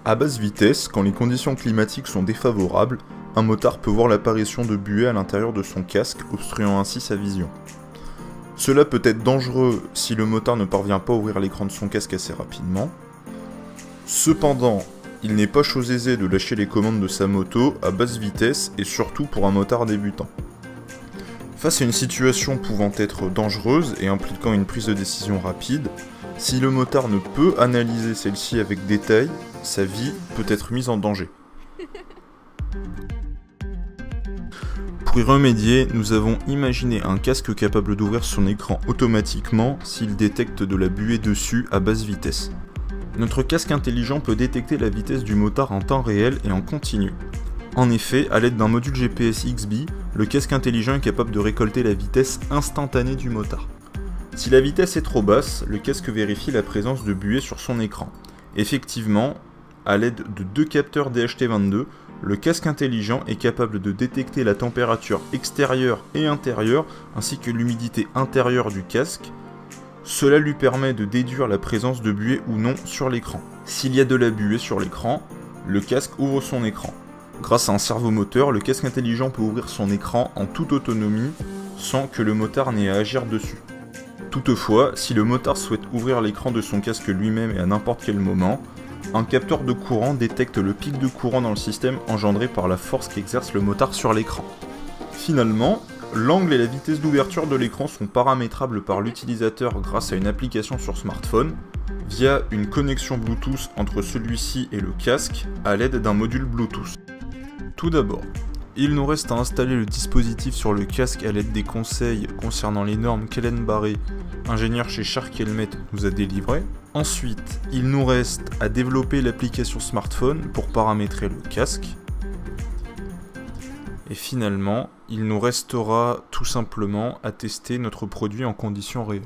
À basse vitesse, quand les conditions climatiques sont défavorables, un motard peut voir l'apparition de buées à l'intérieur de son casque, obstruant ainsi sa vision. Cela peut être dangereux si le motard ne parvient pas à ouvrir l'écran de son casque assez rapidement. Cependant, il n'est pas chose aisée de lâcher les commandes de sa moto à basse vitesse et surtout pour un motard débutant. Face à une situation pouvant être dangereuse et impliquant une prise de décision rapide, si le motard ne peut analyser celle-ci avec détail, sa vie peut être mise en danger. Pour y remédier, nous avons imaginé un casque capable d'ouvrir son écran automatiquement s'il détecte de la buée dessus à basse vitesse. Notre casque intelligent peut détecter la vitesse du motard en temps réel et en continu. En effet, à l'aide d'un module GPS XBee, le casque intelligent est capable de récolter la vitesse instantanée du motard. Si la vitesse est trop basse, le casque vérifie la présence de buée sur son écran. Effectivement, à l'aide de 2 capteurs DHT22, le casque intelligent est capable de détecter la température extérieure et intérieure, ainsi que l'humidité intérieure du casque. Cela lui permet de déduire la présence de buée ou non sur l'écran. S'il y a de la buée sur l'écran, le casque ouvre son écran. Grâce à un servomoteur, le casque intelligent peut ouvrir son écran en toute autonomie, sans que le motard n'ait à agir dessus. Toutefois, si le motard souhaite ouvrir l'écran de son casque lui-même et à n'importe quel moment, un capteur de courant détecte le pic de courant dans le système engendré par la force qu'exerce le motard sur l'écran. Finalement, l'angle et la vitesse d'ouverture de l'écran sont paramétrables par l'utilisateur grâce à une application sur smartphone, via une connexion Bluetooth entre celui-ci et le casque à l'aide d'un module Bluetooth. Tout d'abord, il nous reste à installer le dispositif sur le casque à l'aide des conseils concernant les normes qu'Hélène Barré, ingénieure chez Shark Helmet, nous a délivrées. Ensuite, il nous reste à développer l'application smartphone pour paramétrer le casque. Et finalement, il nous restera tout simplement à tester notre produit en conditions réelles.